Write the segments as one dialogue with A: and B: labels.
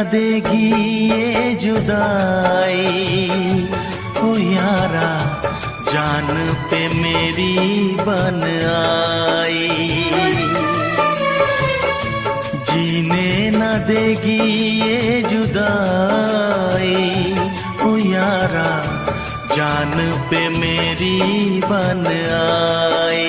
A: देगी ये जुदाई, ओ यारा जान पे मेरी बन आई। जीने न देगी ये जुदाई, ओ यारा जान पे मेरी बन आई।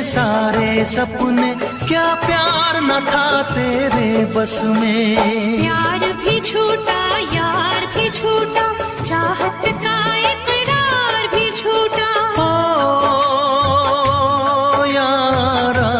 A: सारे सपने क्या प्यार न था तेरे बस में।
B: प्यार भी छूटा यार भी छूटा, चाहत का इकरार भी छूटा।
A: ओ यारा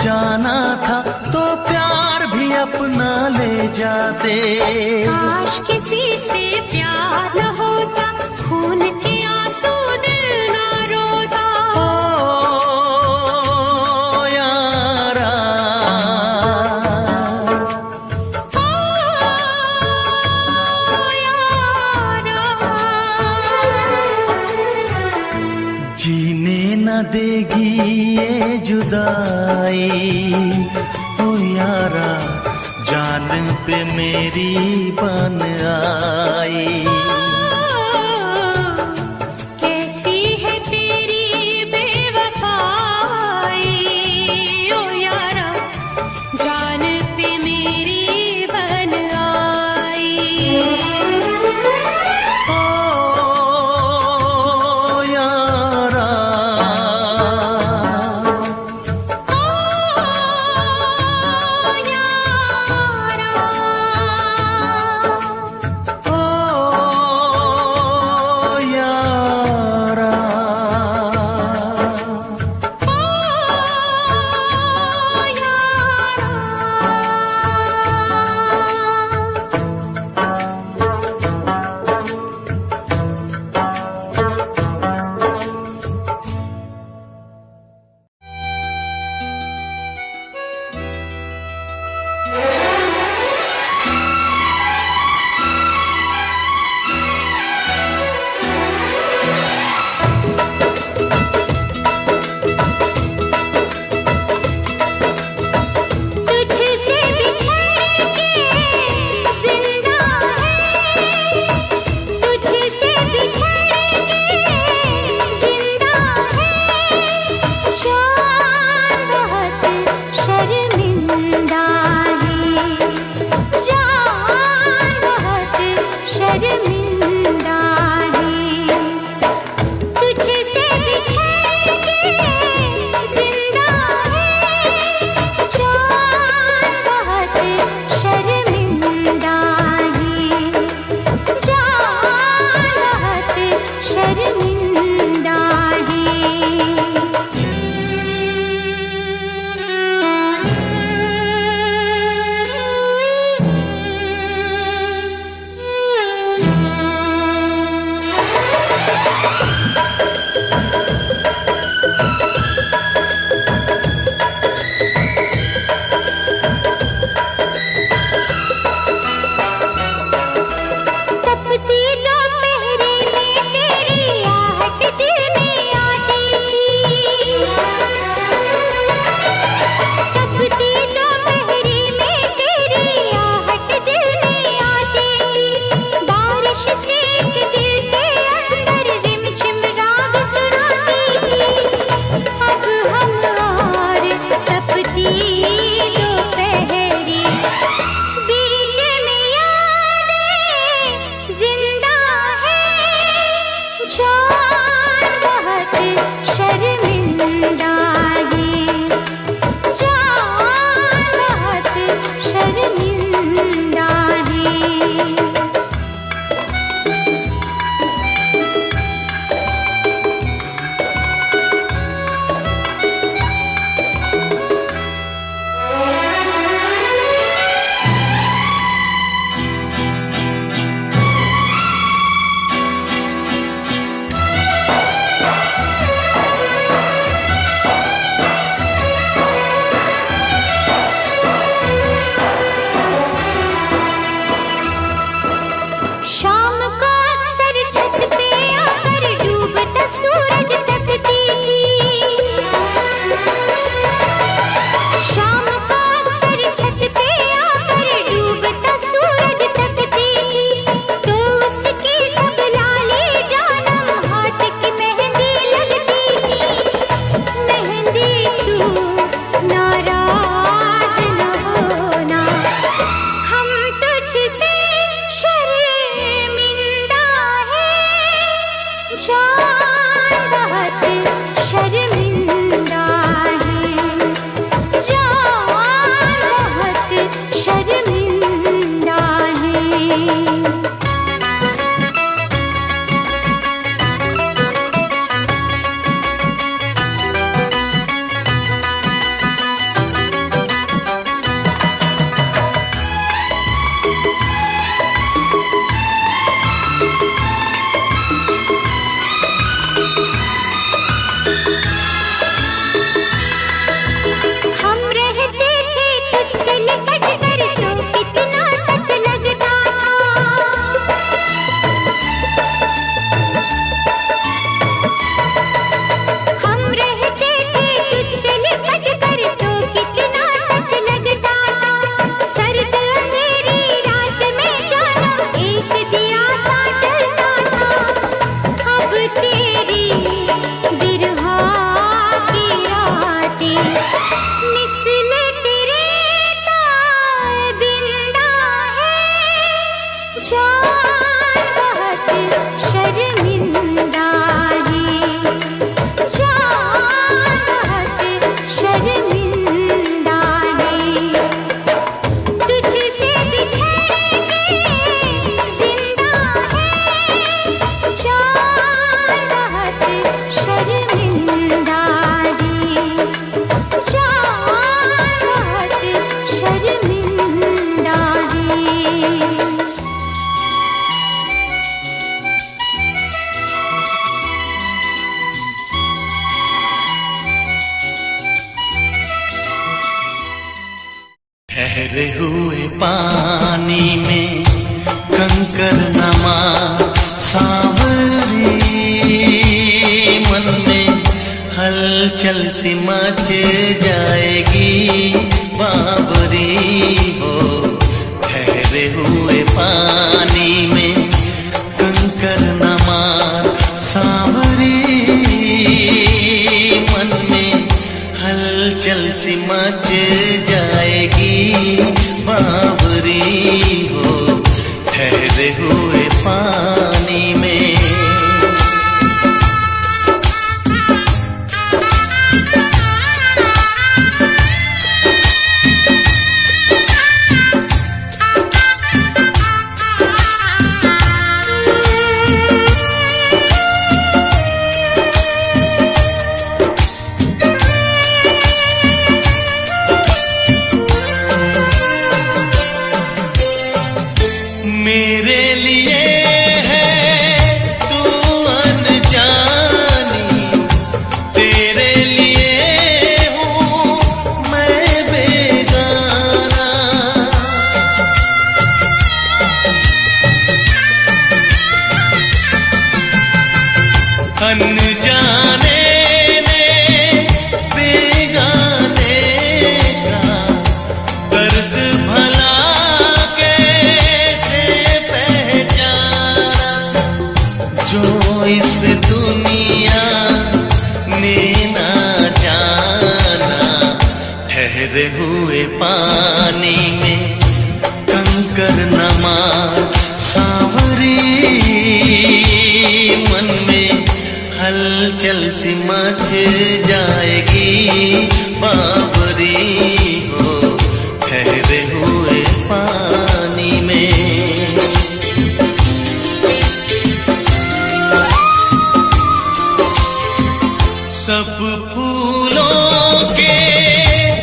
A: जाना था तो प्यार भी अपना ले जाते।
B: काश किसी से प्यार न होता, खून के आंसू दिल न रोता।
A: ओ यारा जीने न देगी ये जुदाई, ओ यारा जान पे मेरी बन आई।
B: कैसी है तेरी बेवफाई, ओ यारा जान पे मेरी बन आई।
A: ठहरे हुए पानी में कंकर नमा सांवरी, मन में हलचल सी मच जाएगी बाबरी हो। ठहरे हुए पानी में कंकर नमा सांवरी, मन में हलचल सी मच जाएगी बाबरी हो। ठहरे हुए पानी में मेरे लिए है तू अनजानी, तेरे लिए हूँ मैं बेगाना। अनजाने ने बेगाने का दर्द भला जो इस दुनिया ने ना जाना। ठहरे हुए पानी में कंकर नमा सांवरी, मन में हलचल सी मच जाएगी बाबरी हो। ठहरे हुए पानी में सब फूलों के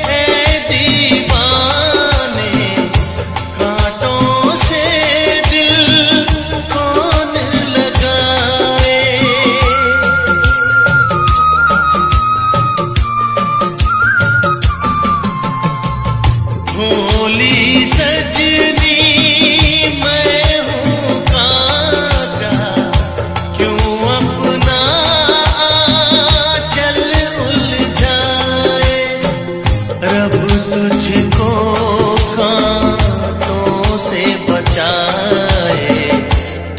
A: हैं दीवाने, कांटों से दिल कौन लगाए। भोली सजनी मैं हूँ कांटा, क्यों अपना रब तुझको कांटों से बचाए।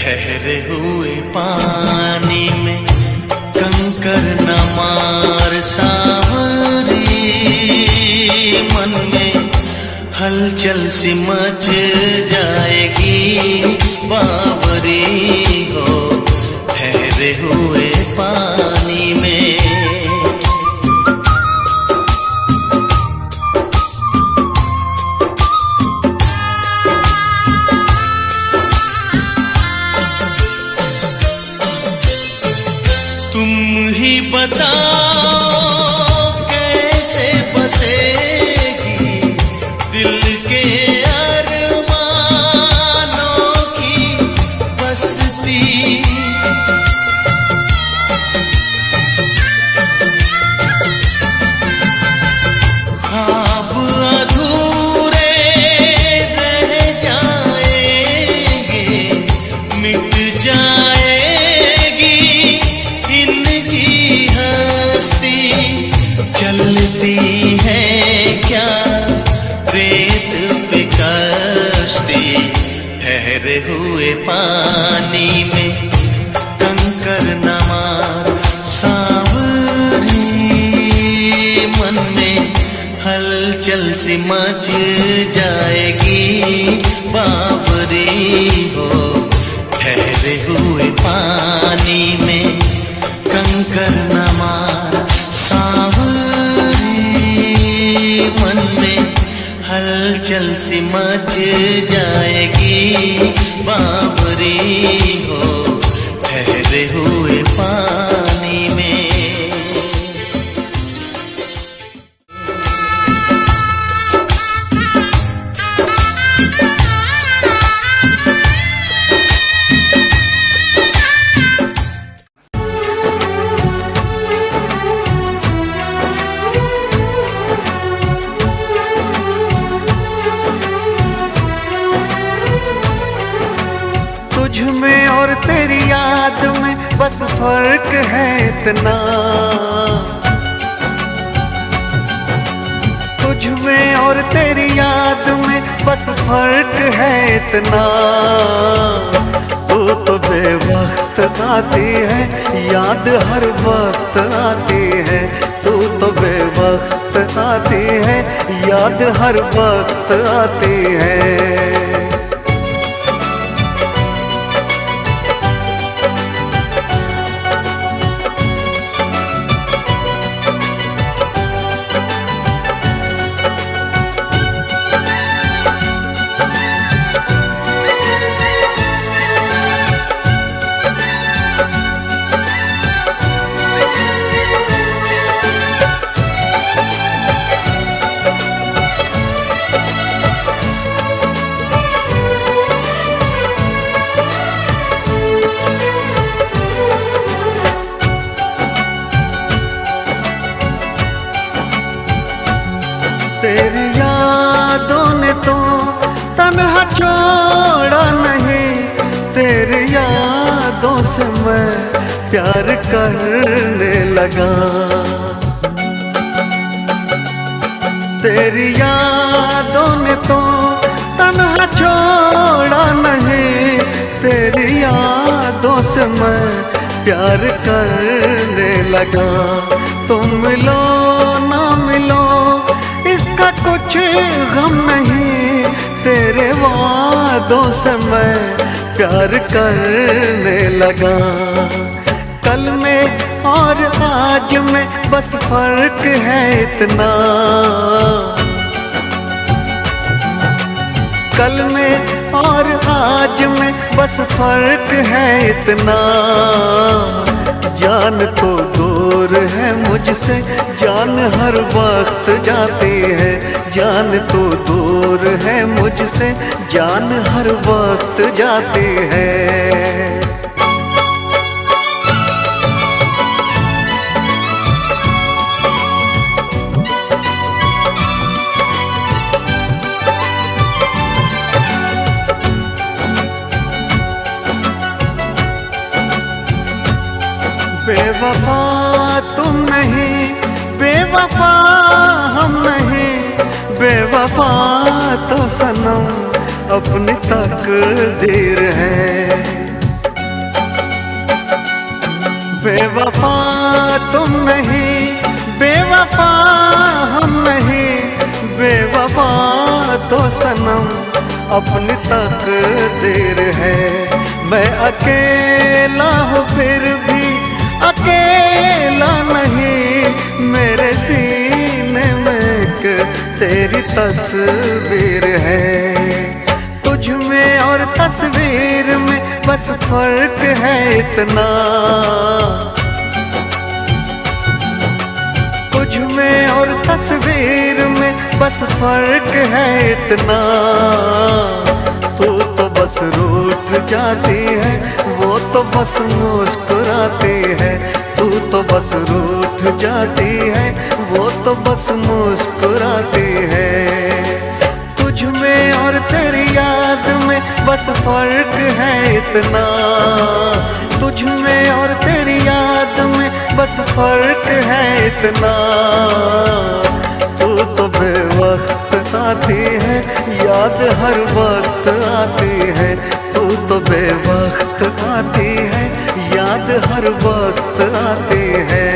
A: ठहरे हुए पानी में कंकर नमार सांवरी, मन में हलचल सी मच जाएगी बाबरी हो। ठहरे हुए पानी में तुम ही बताओ कैसे बसेगी दिल के अरमानों की बस्ती। ख्वाब अधूरे रह जाएंगे, मिट जाएगी इनकी हस्ती। चलती है क्या रेत पे कश्ती, ठहरे हुए पानी में कंकर नमार सांवरी, मन में हलचल सी मच जाएगी बाबरी हो। ठहरे हुए पानी में कंकर नमार सांवरी, मन में हलचल सी मच जाएगी बाबरी हो। ठहरे हुए पानी में
C: याद में बस फर्क है इतना, तुझ में और तेरी याद में बस फर्क है इतना। तू तो बेवक्त आती है, याद हर वक्त आती है। तू तो बेवक्त आती है, याद हर वक्त आती है। तेरी यादों ने तो तन्हा छोड़ा नहीं, तेरी यादों से मैं प्यार करने लगा। तेरी यादों ने तो तन्हा छोड़ा नहीं, तेरी यादों से मैं प्यार करने लगा। तुम मिलो ना मिलो इसका कुछ गम नहीं, तेरे वादों से मैं प्यार करने लगा। कल में और आज में बस फर्क है इतना, कल में और आज में बस फर्क है इतना। जान तो दूर है मुझसे, जान हर वक्त जाती है। जान तो दूर है मुझसे, जान हर वक्त जाती है। बेवफा तुम नहीं, बेवफा हम नहीं, बेवफा तो सनम अपनी तकदीर है। बेवफा तुम नहीं, बेवफा हम नहीं, बेवफा तो सनम अपनी तकदीर है। मैं अकेला हूँ फिर भी अकेला नहीं, मेरे सीने में एक तेरी तस्वीर है। तुझ में और तस्वीर में बस फर्क है इतना, तुझ में और तस्वीर में बस फर्क है इतना। तू तो बस रूठ जाती है, वो तो बस मुस्कुराती है। तू तो बस रूठ जाती है, वो तो बस मुस्कुराती है। तुझ में और तेरी याद में बस फर्क है इतना, तुझ में और तेरी याद में बस फर्क है इतना। तू तो बेवक्त आती है, याद हर वक्त आती है। तू तो बेवक्त आती है, याद हर वक्त आती है।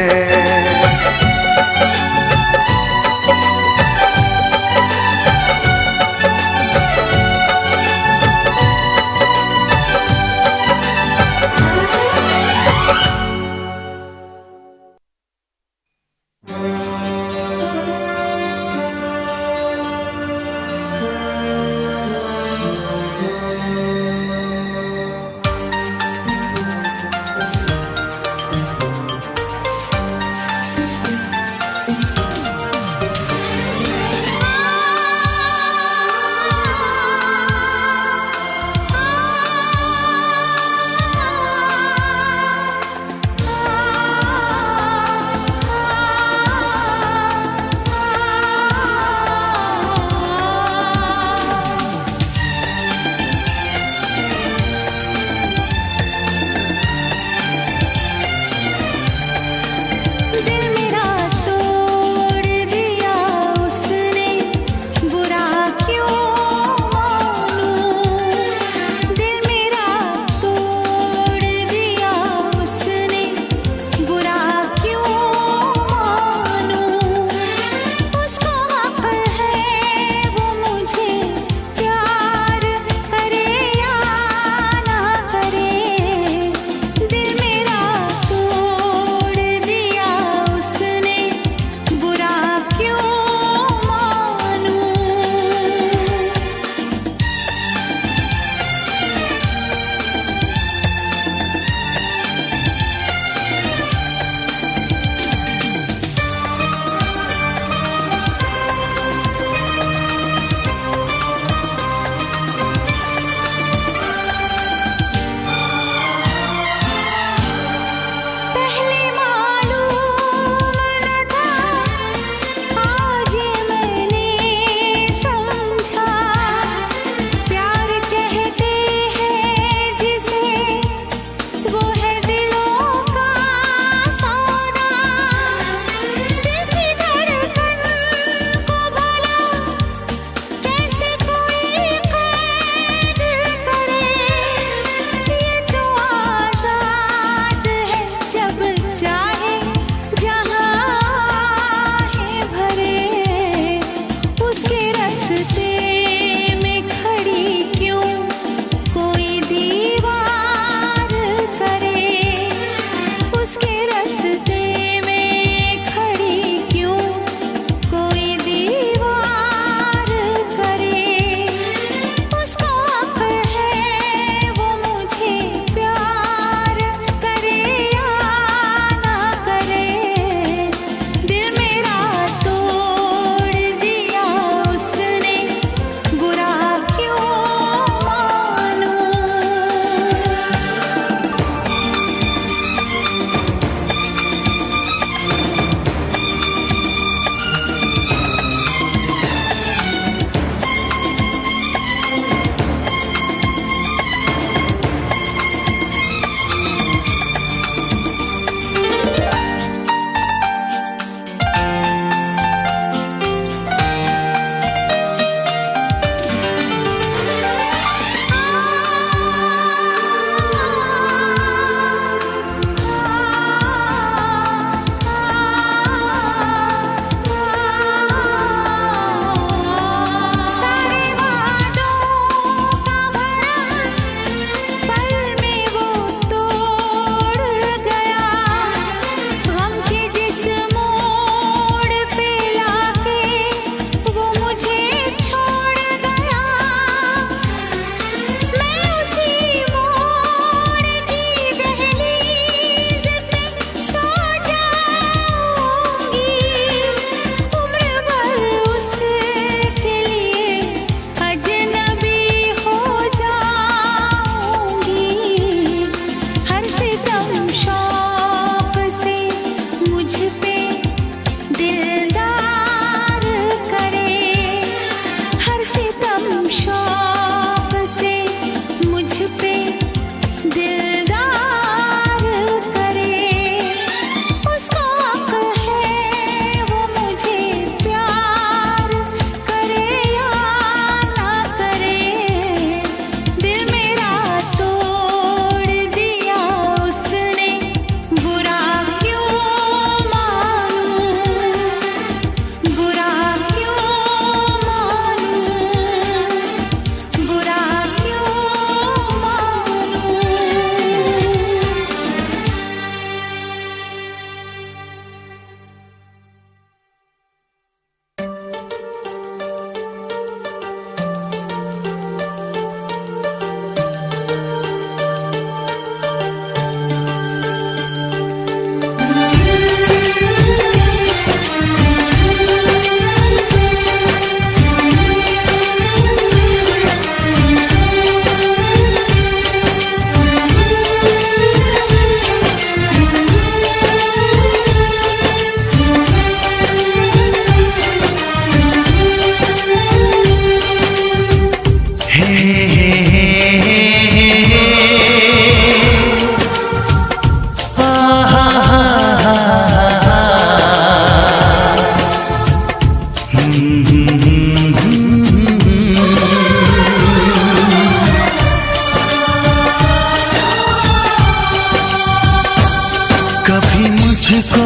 A: कभी मुझको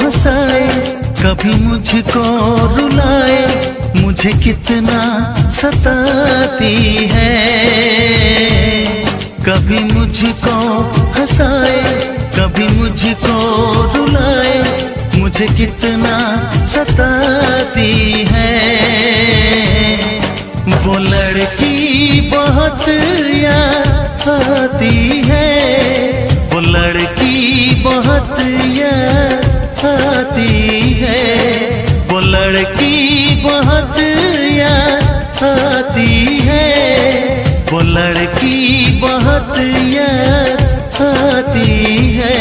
A: हंसाए, कभी मुझको रुलाए, मुझे कितना सताती है। कभी मुझको हंसाए, कभी मुझको रुलाए, मुझे कितना सताती है। वो लड़की बहुत याद आती है, वो लड़की बहुत याद आती है, वो लड़की बहुत याद आती है, वो लड़की बहुत याद आती है।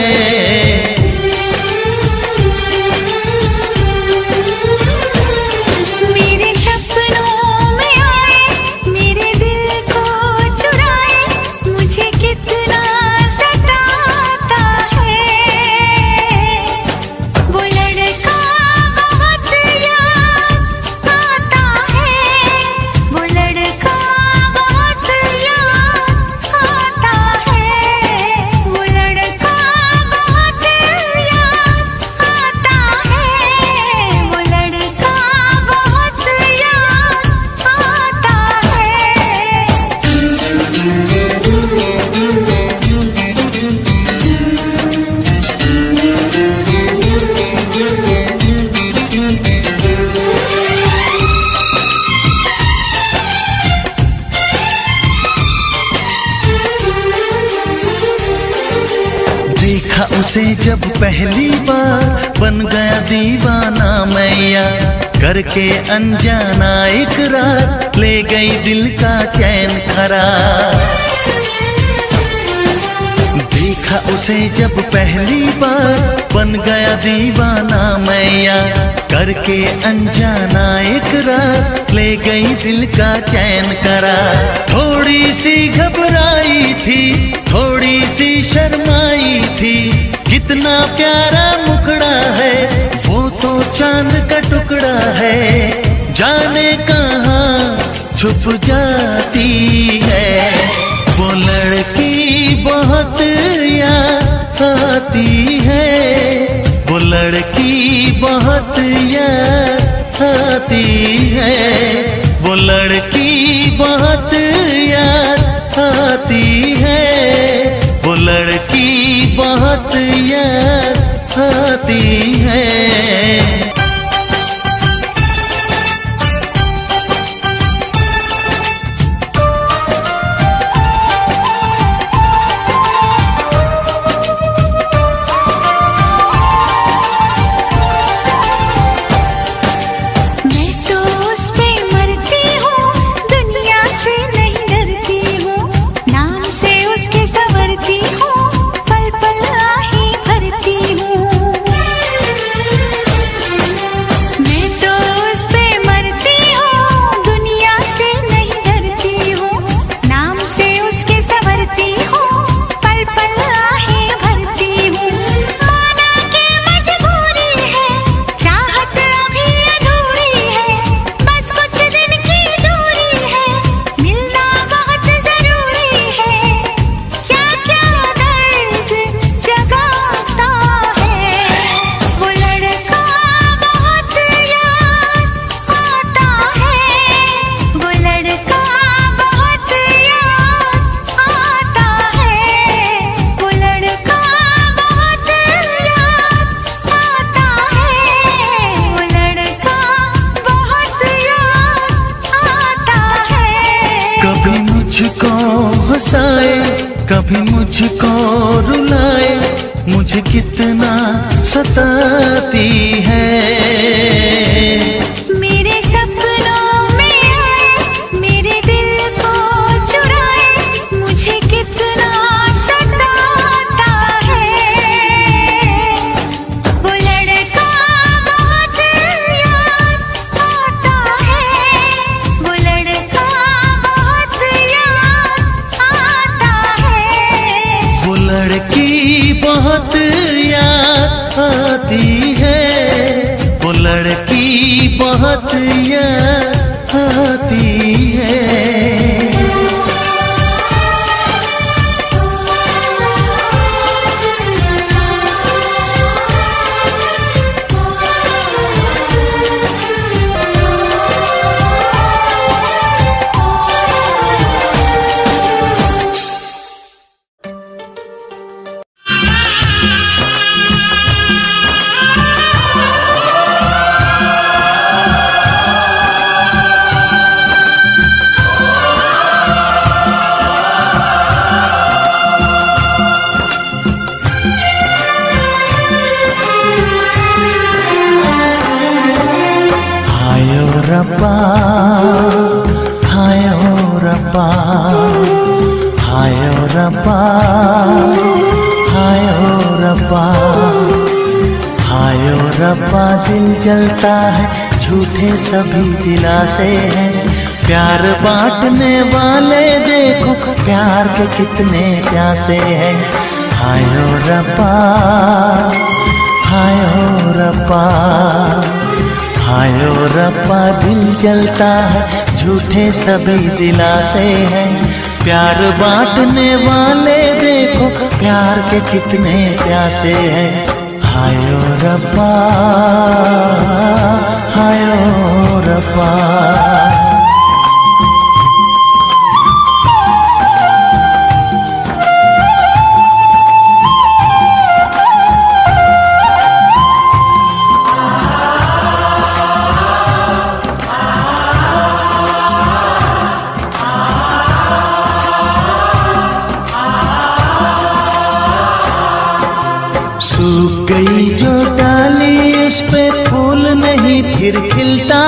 B: मेरे सपनों में आए, मेरे दिल को चुराए, मुझे कितना सताता है। वो लड़का बहुत याद आता है, वो लड़का बहुत याद आता है, वो लड़का बहुत याद आता है, वो लड़का बहुत याद आता
A: देखा उसे जब पहली बार, बन गया दीवाना मैया, करके अनजाना इकरार, ले गई दिल का चैन करार। देखा उसे जब पहली बार, बन गया दीवाना मैया, करके अनजाना इकरार, ले गई दिल का चैन करार। थोड़ी सी घबराई थी, थोड़ी सी शर्माई थी, कितना प्यारा मुखड़ा है, वो तो चांद का टुकड़ा है, जाने कहाँ छुप जाती है। वो लड़की बहुत याद आती है, वो लड़की बहुत याद आती है, वो लड़की बहुत याद आती है, वो लड़की बहुत याद आती है।
B: मैं तो उस पे मरती हूँ, दुनिया से नहीं डरती हूँ, नाम से उसके संवरती हूँ, पल पल आहे भरती हूँ। मैं तो उस पे मरती हूँ, दुनिया से नहीं डरती हूँ, नाम से उसके संवरती हूँ, पल पल आहे भरती हूँ। माना के मजबूरी है, चाहत अभी अधूरी है, बस कुछ दिन की दूरी है, मिलना बहुत जरूरी है। क्या क्या दर्द जगाता है, वो लड़का बहुत याद आता है, वो लड़का बहुत याद आता है, वो लड़का बहुत याद आता है, वो लड़का बहुत याद आता है।
A: कभी मुझको हंसाए, कभी मुझको रुलाए, मुझे कितना सताती है।
B: मेरे सपनों में आए, मेरे दिल को चुराए, मुझे कितना सताता है। वो लड़का बहुत याद आता है, वो लड़का बहुत याद आता है।
A: वो लड़की बहुत याद आती है, वो लड़की जलता है, झूठे सभी दिलासे हैं। प्यार बांटने वाले देखो, प्यार के कितने प्यासे हैं। हाय ओ रब्बा, हाय ओ रब्बा, हाय ओ रब्बा, दिल जलता है, झूठे सभी दिलासे हैं। प्यार बांटने वाले देखो, प्यार के कितने प्यासे हैं। हाय ओ रब्बा, हाय ओ रब्बा। सूख गई जो डाली, उस पे फूल नहीं फिर खिलता।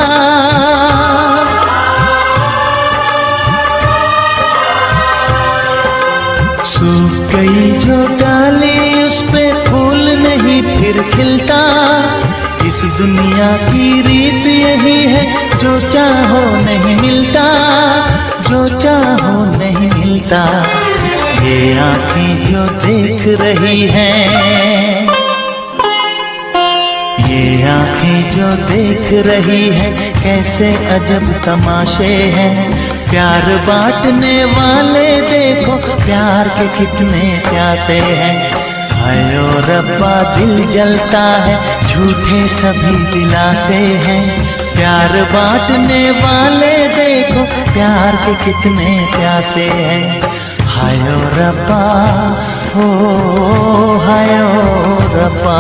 A: सूख गई जो डाली, उस पे फूल नहीं फिर खिलता। इस दुनिया की रीत यही है, जो चाहो नहीं मिलता, जो चाहो नहीं मिलता। ये आँखें जो देख रही हैं, ये आँखें जो देख रही हैं, कैसे अजब तमाशे हैं। प्यार बांटने वाले देखो, प्यार के कितने प्यासे हैं। हाय ओ रब्बा, दिल जलता है, झूठे सभी दिलासे हैं। प्यार बांटने वाले देखो, प्यार के कितने प्यासे हैं। हाय ओ रब्बा, हो हाय ओ रब्बा।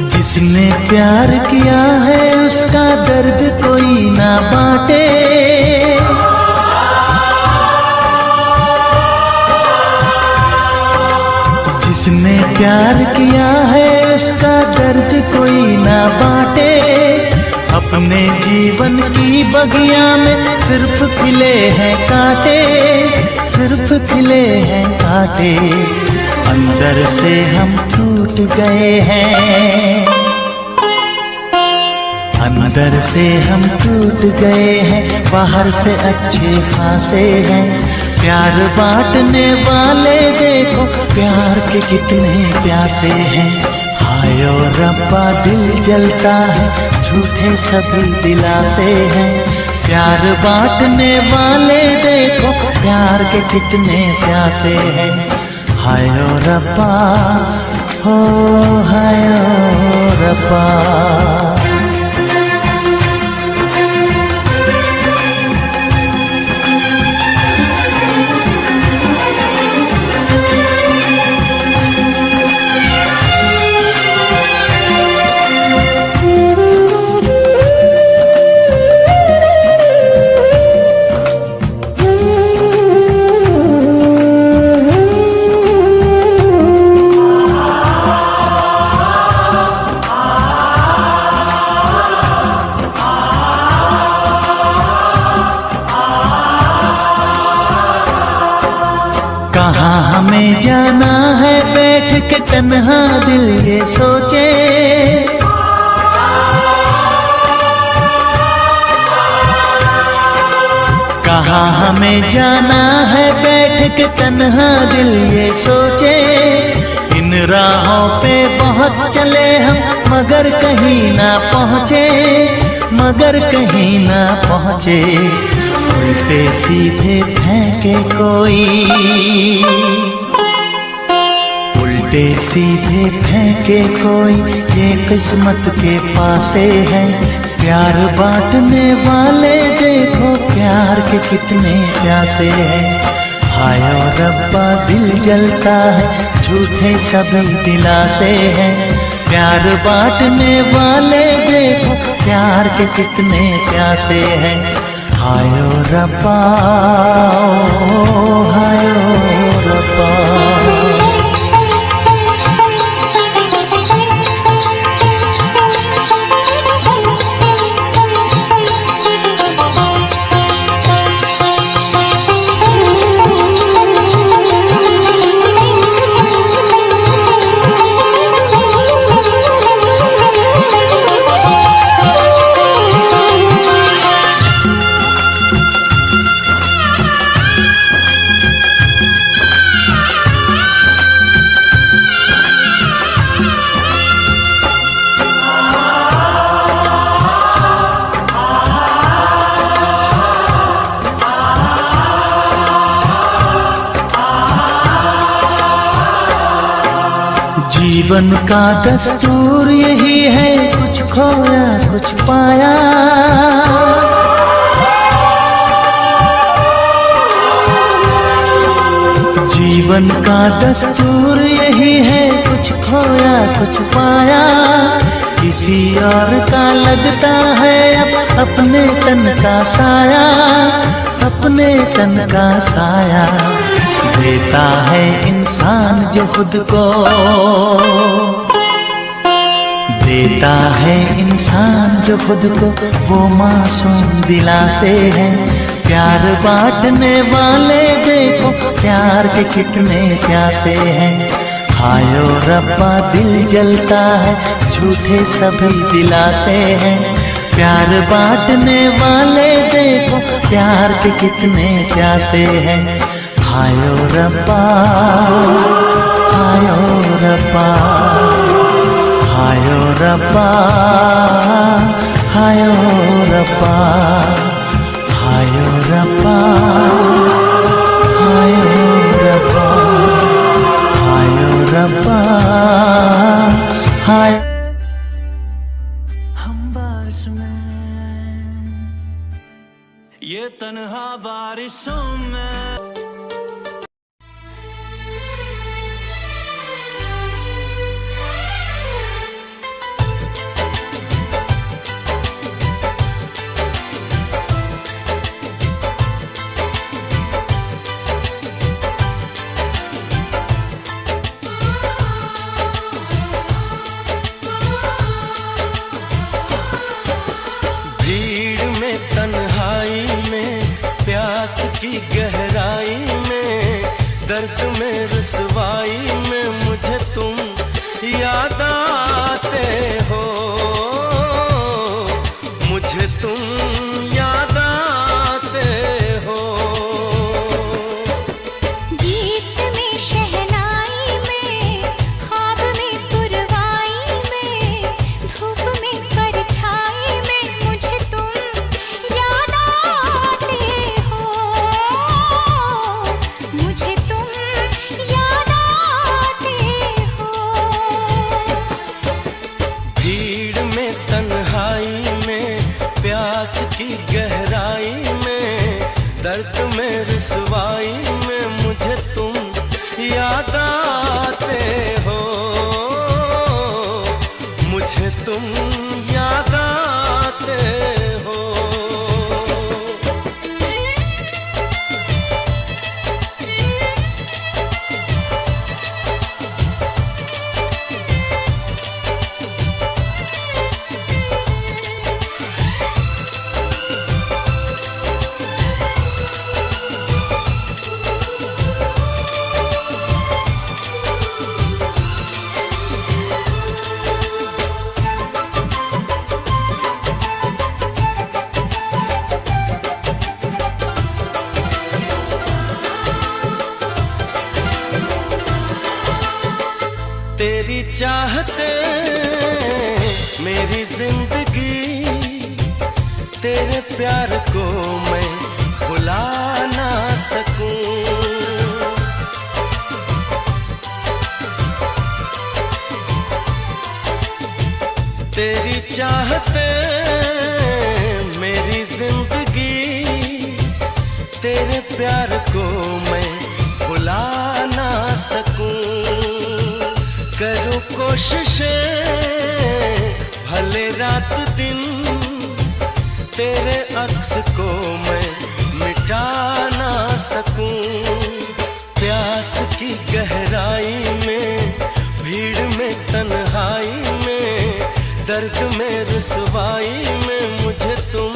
A: जिसने प्यार किया है, उसका दर्द कोई ना बांटे। जिसने प्यार किया है, उसका दर्द कोई ना बांटे। अपने जीवन की बगिया में सिर्फ खिले हैं कांटे, सिर्फ खिले हैं कांटे। अंदर से हम टूट गए हैं, अंदर से हम टूट गए हैं, बाहर से अच्छे खासे हैं। प्यार बांटने वाले देखो, प्यार के कितने प्यासे हैं। हाय ओ रब्बा, दिल जलता है, झूठे सभी दिलासे हैं। प्यार बांटने वाले देखो, प्यार के कितने प्यासे हैं। हाय ओ रब्बा, हो हाय ओ रब्बा। कहाँ हमें जाना है, बैठ के तन्हा दिल ये सोचे। कहाँ हमें जाना है, बैठ के तन्हा दिल ये सोचे। इन राहों पे बहुत चले हम, मगर कहीं ना पहुँचे, मगर कहीं ना पहुँचे। उल्टे सीधे फेंके कोई, उल्टे सीधे फेंके कोई, ये किस्मत के पासे है। प्यार बांटने वाले देखो, प्यार के कितने प्यासे हैं। हाय ओ रब्बा दिल जलता है, झूठे सभी दिलासे हैं। प्यार बांटने वाले देखो, प्यार के कितने प्यासे हैं। हाय ओ रब्बा, हाय ओ रब्बा। जीवन का दस्तूर यही है, कुछ खोया कुछ पाया। जीवन का दस्तूर यही है, कुछ खोया कुछ पाया। किसी और का लगता है अब अपने तन का साया, अपने तन का साया। देता है इंसान जो खुद को, देता है इंसान जो खुद को, वो मासूम दिलासे हैं। प्यार बांटने वाले देखो, प्यार के कितने प्यासे हैं। हाय ओ रब्बा दिल जलता है, झूठे सभी दिलासे हैं। प्यार बांटने वाले देखो, प्यार के कितने प्यासे हैं। हाय ओ रब्बा, हाय ओ रब्बा, हाय ओ रब्बा, हाय ओ रब्बा, हाय ओ रब्बा, हाय ओ रब्बा, हाय ओ रब्बा, हाय। हम बारिश में, ये तन्हा बारिशों में।
D: की गहराई में, दर्द में रुसवाई में मुझे तुम याद आते हो, मुझे तुम याद आते हो।
B: गीत में शहनाई में, ख्वाब में पुरवाई में, धूप में परछाई में मुझे तुम याद आते हो, मुझे तुम याद आते हो।
D: भीड़ में तन्हाई में, प्यास की गहराई में, दर्द में रुसवाई में मुझे तुम याद आते हो, मुझे तुम याद आते हो। तेरी चाहते मेरी जिंदगी, तेरे प्यार को मैं भुला ना सकूं। तेरी चाहते मेरी जिंदगी, तेरे प्यार को मैं सकूं। करूं कोशिशें भले रात दिन, तेरे अक्स को मैं मिटा ना सकूं। प्यास की गहराई में, भीड़ में, तन्हाई में, दर्द में, रुसवाई में मुझे तुम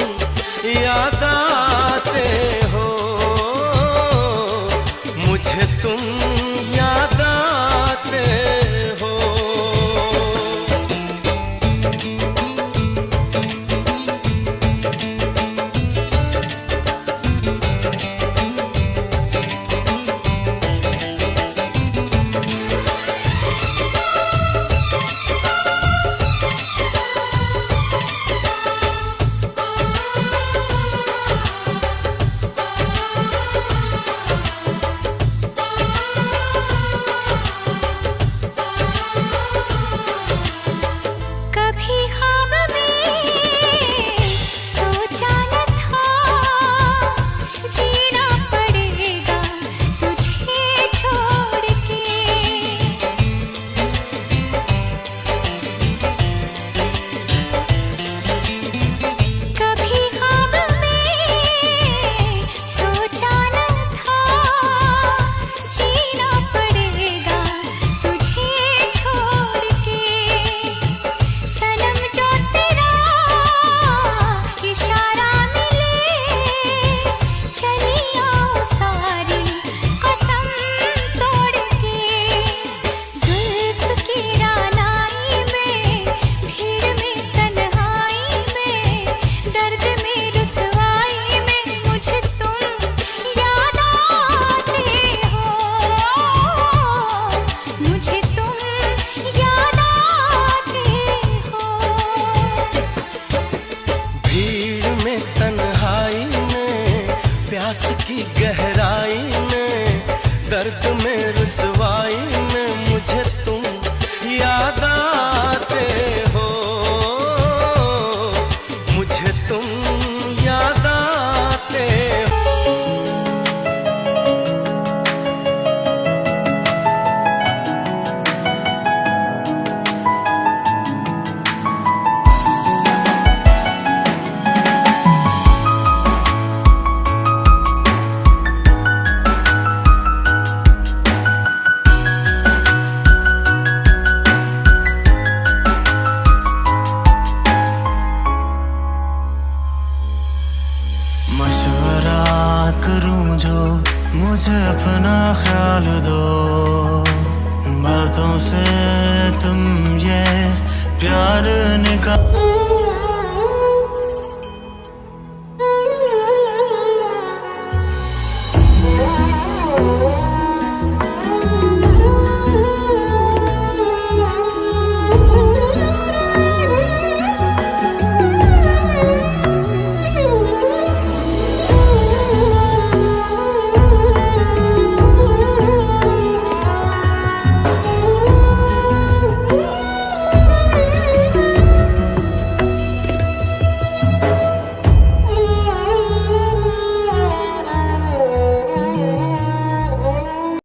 D: याद आते हो, मुझे तुम याद आते हो। प्यास की गहराई में, दर्द में, रुसवाई में मुझे तुम याद आते हो, मुझे तुम याद आते हो।
A: करूं जो मुझे अपना ख्याल दो, बातों से तुम ये प्यार निकाल।